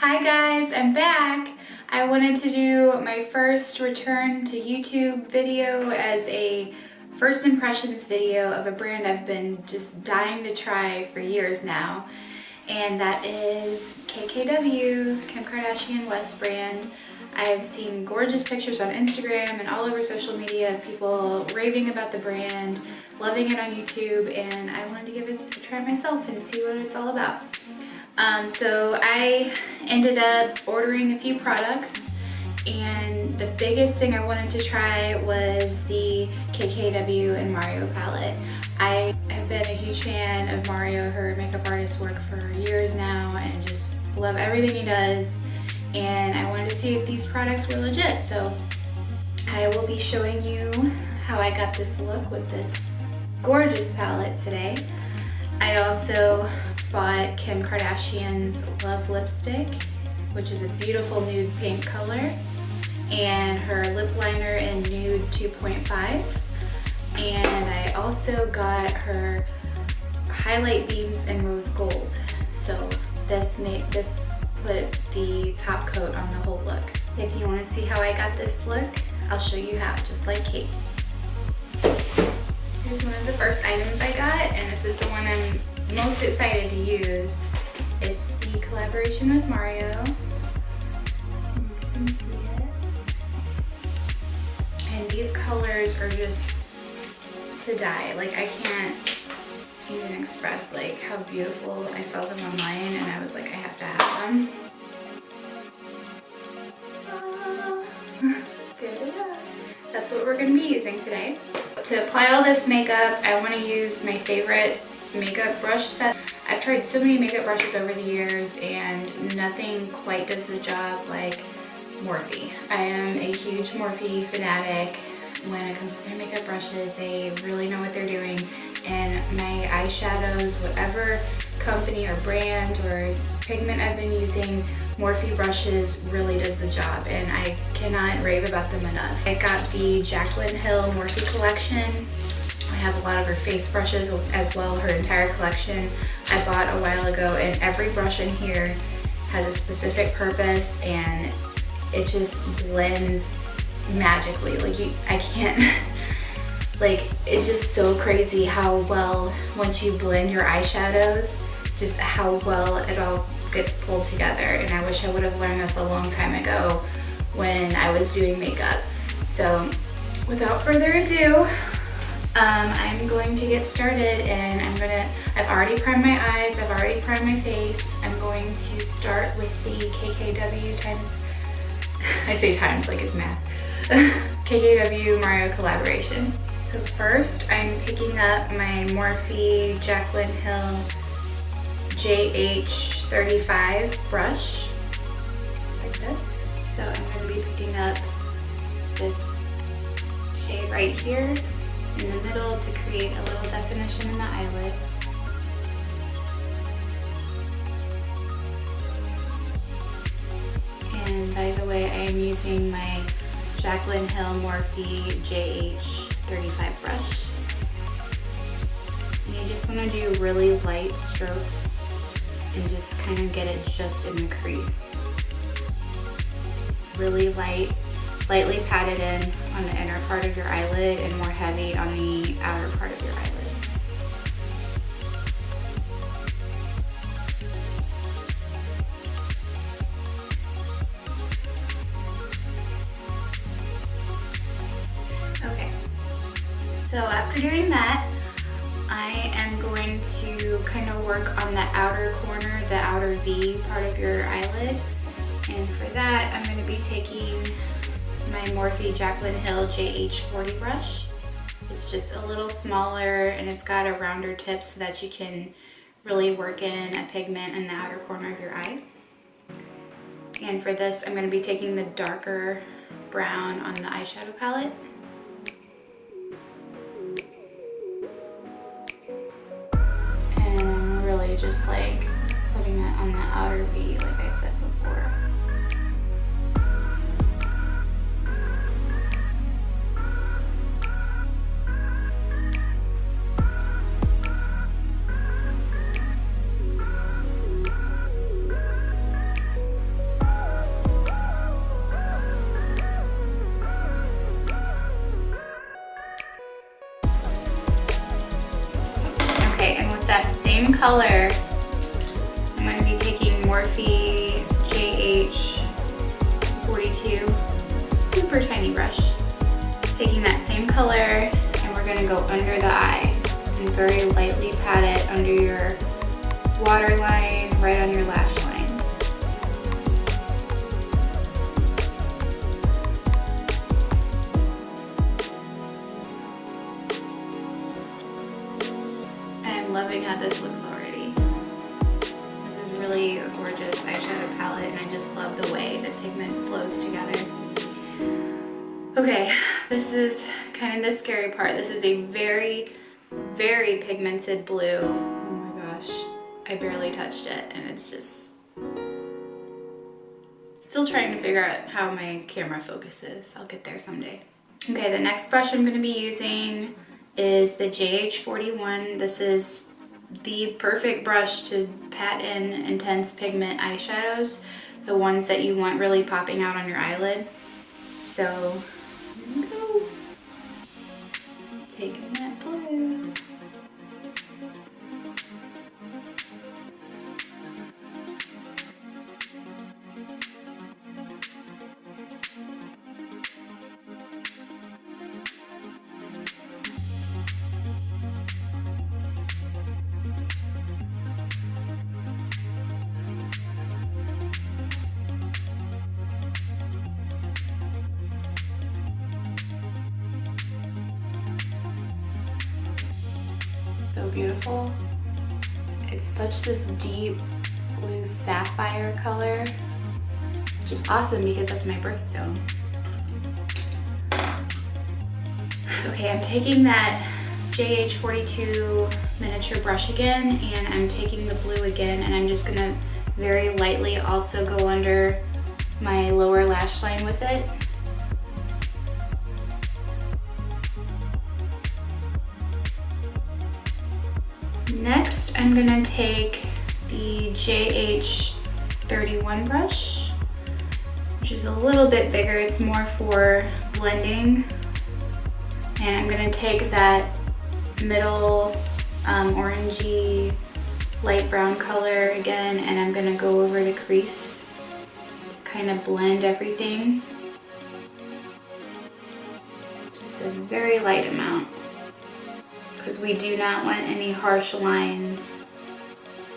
Hi guys, I'm back. I wanted to do my first return to YouTube video as a first impressions video of a brand I've been just dying to try for years now, and that is KKW, Kim Kardashian West brand. I've seen gorgeous pictures on Instagram and all over social media of people raving about the brand, loving it on YouTube, and I wanted to give it a try myself and see what it's all about. So I ended up ordering a few products, and the biggest thing I wanted to try was the KKW and Mario palette. I have been a huge fan of Mario, her makeup artist work for years now, and just love everything he does, and I wanted to see if these products were legit. So I will be showing you how I got this look with this gorgeous palette today. I also bought Kim Kardashian's Love lipstick, which is a beautiful nude pink color, and her lip liner in nude 2.5. And I also got her highlight beams in rose gold. So this put the top coat on the whole look. If you want to see how I got this look, I'll show you how, just like Kate. Here's one of the first items I got, and this is the one I'm most excited to use. It's the collaboration with Mario. You can see it. And these colors are just to die. Like, I can't even express like how beautiful. I saw them online and I was like, I have to have them. That's what we're going to be using today. To apply all this makeup, I want to use my favorite makeup brush set. I've tried so many makeup brushes over the years and nothing quite does the job like MORPHE. I am a huge MORPHE fanatic when it comes to their makeup brushes. They really know what they're doing, and my eyeshadows, whatever company or brand or pigment I've been using, MORPHE brushes really does the job, and I cannot rave about them enough. I got the JACLYN Hill MORPHE collection. I have a lot of her face brushes as well, her entire collection I bought a while ago, and every brush in here has a specific purpose and it just blends magically. Like, I can't, like, it's just so crazy how well, once you blend your eyeshadows, just how well it all gets pulled together. And I wish I would have learned this a long time ago when I was doing makeup. So without further ado, I'm going to get started, and I've already primed my eyes, I've already primed my face. I'm going to start with the KKW times, I say times like it's math, KKW Mario collaboration. So first I'm picking up my MORPHE JACLYN Hill JH35 brush, like this. So I'm going to be picking up this shade right here in the middle to create a little definition in the eyelid. And by the way, I am using my JACLYN Hill MORPHE JH35 brush. And you just want to do really light strokes and just kind of get it just in the crease. Really lightly patted in on the inner part of your eyelid and more heavy on the outer part of your eyelid. Okay, so after doing that, I am going to kind of work on the outer corner, the outer V part of your eyelid. And for that, I'm going to be taking my MORPHE JACLYN Hill JH40 brush. It's just a little smaller and it's got a rounder tip so that you can really work in a pigment in the outer corner of your eye. And for this, I'm going to be taking the darker brown on the eyeshadow palette. And I'm really just like putting it on the outer V like I said before. color, I'm going to be taking Morphe JH42, super tiny brush. Taking that same color, and we're going to go under the eye and very lightly pat it under your waterline, right on your lash line. I'm loving how this looks already. This is really a gorgeous eyeshadow palette, and I just love the way the pigment flows together. Okay, this is kind of the scary part. This is a very, very pigmented blue. Oh my gosh, I barely touched it, and it's just still trying to figure out how my camera focuses. I'll get there someday. Okay, the next brush I'm going to be using is the JH41. This is the perfect brush to pat in intense pigment eyeshadows, the ones that you want really popping out on your eyelid. So here we go. Taking that blue. So beautiful. It's such this deep blue sapphire color, which is awesome because that's my birthstone. Okay, I'm taking that JH42 miniature brush again, and I'm taking the blue again, and I'm just gonna very lightly also go under my lower lash line with it. Next, I'm gonna take the JH31 brush, which is a little bit bigger. It's more for blending. And I'm gonna take that middle orangey light brown color again, and I'm gonna go over the crease to kind of blend everything. Just a very light amount, because we do not want any harsh lines.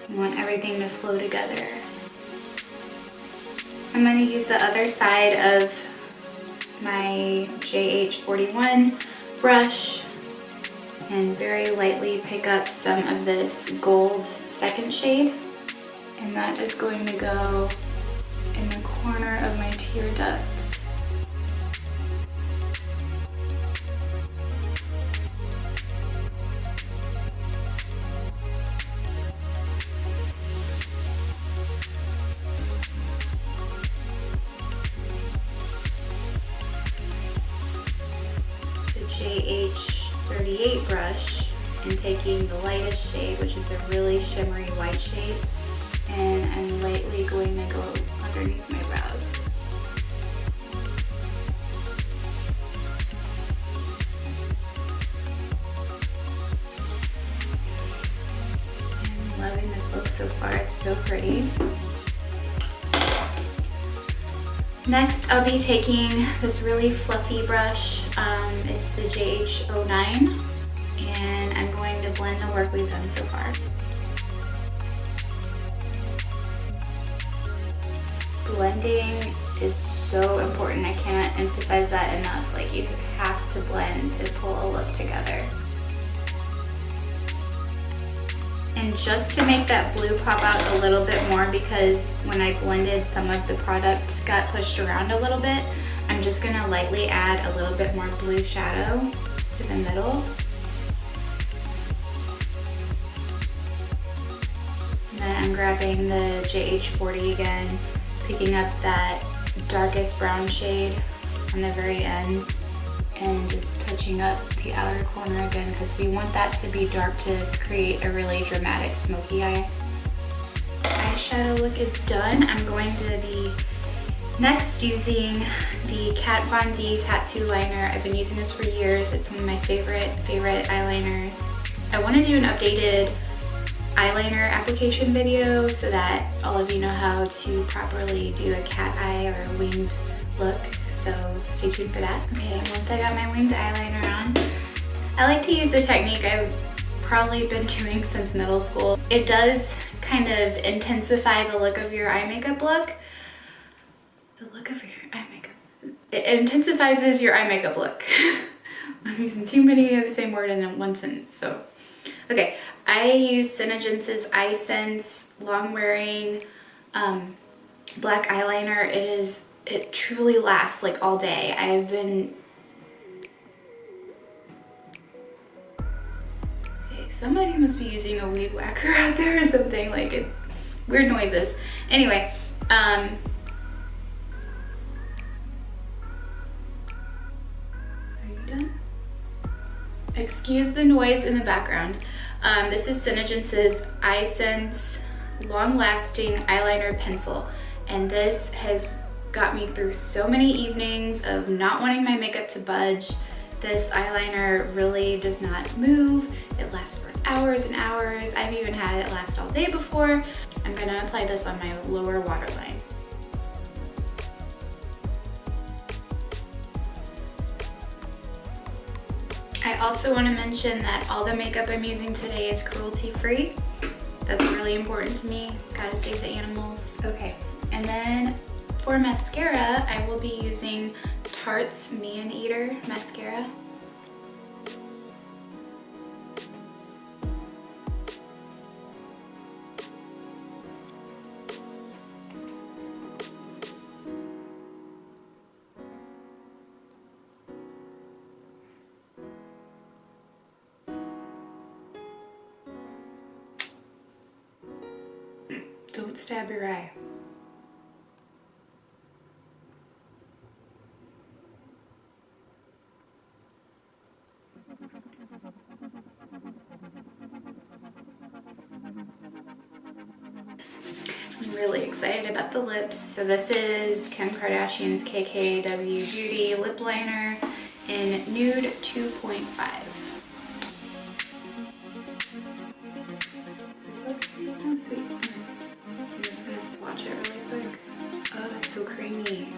We want everything to flow together. I'm going to use the other side of my JH41 brush and very lightly pick up some of this gold second shade. And that is going to go in the corner of my tear ducts. JH38 brush and taking the lightest shade, which is a really shimmery white shade, and I'm lightly going to go underneath my brows. I'm loving this look so far, it's so pretty. Next, I'll be taking this really fluffy brush. It's the JH09, and I'm going to blend the work we've done so far. Blending is so important. I cannot emphasize that enough. Like, you have to blend to pull a look together. And just to make that blue pop out a little bit more, because when I blended, some of the product got pushed around a little bit, I'm just gonna lightly add a little bit more blue shadow to the middle. And then I'm grabbing the JH40 again, picking up that darkest brown shade on the very end, and just touching up the outer corner again, because we want that to be dark to create a really dramatic smoky eye. Eyeshadow look is done. I'm going to be next using the Kat Von D Tattoo Liner. I've been using this for years. It's one of my favorite eyeliners. I want to do an updated eyeliner application video so that all of you know how to properly do a cat eye or a winged look. So stay tuned for that. Okay, once I got my winged eyeliner on, I like to use the technique I've probably been doing since middle school. It does kind of intensify the look of your eye makeup look. The look of your eye makeup. It intensifies your eye makeup look. I'm using too many of the same word in one sentence, so. Okay, I use Synergence's Eye Sense long wearing black eyeliner. It truly lasts like all day. I've been, okay, somebody must be using a weed whacker out there or something, like it, weird noises. Anyway, are you done? Excuse the noise in the background. This is Synergence's Eye Sense Long Lasting Eyeliner Pencil, and this has got me through so many evenings of not wanting my makeup to budge. This eyeliner really does not move. It lasts for hours and hours. I've even had it last all day before. I'm gonna apply this on my lower waterline. I also want to mention that all the makeup I'm using today is cruelty-free. That's really important to me. Gotta save the animals. Okay, and then for mascara, I will be using Tarte's ManEater mascara. Don't stab your eye. I'm really excited about the lips. So this is Kim Kardashian's KKW Beauty Lip Liner in Nude 2.5. Oh, sweet. I'm just gonna swatch it really quick. Oh, that's so creamy.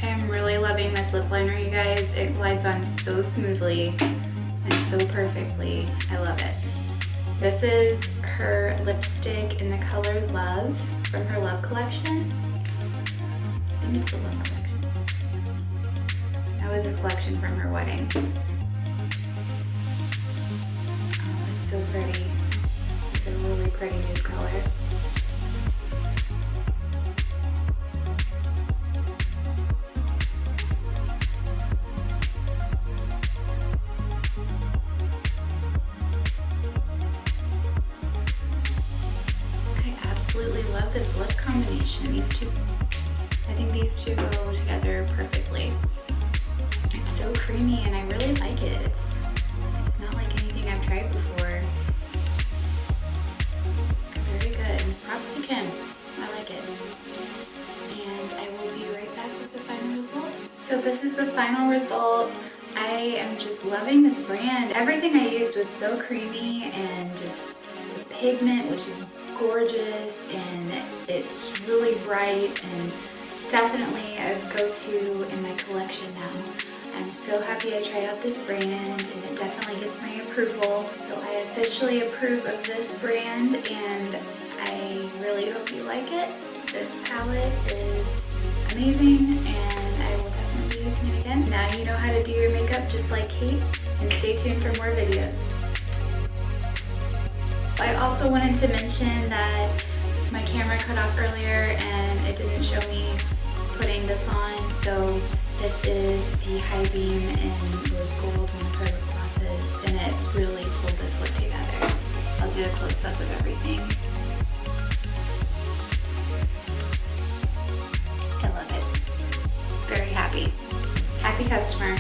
I'm really loving this lip liner, you guys. It glides on so smoothly and so perfectly. I love it. This is her lipstick in the color Love from her Love collection. I think it's the Love collection. That was a collection from her wedding. Oh, it's so pretty. It's a really pretty nude color. Absolutely love this lip combination. These two, I think these two go together perfectly. It's so creamy and I really like it. It's not like anything I've tried before. Very good. Props to Kim. I like it. And I will be right back with the final result. So this is the final result. I am just loving this brand. Everything I used was so creamy and just the pigment was just gorgeous and it's really bright and definitely a go-to in my collection now. I'm so happy I tried out this brand and it definitely gets my approval. So I officially approve of this brand and I really hope you like it. This palette is amazing and I will definitely be using it again. Now you know how to do your makeup just like Kate, and stay tuned for more videos. I also wanted to mention that my camera cut off earlier and it didn't show me putting this on. So this is the High Beam in Rose Gold, one of her lip glosses, and it really pulled this look together. I'll do a close-up of everything. I love it. Very happy. Happy customer.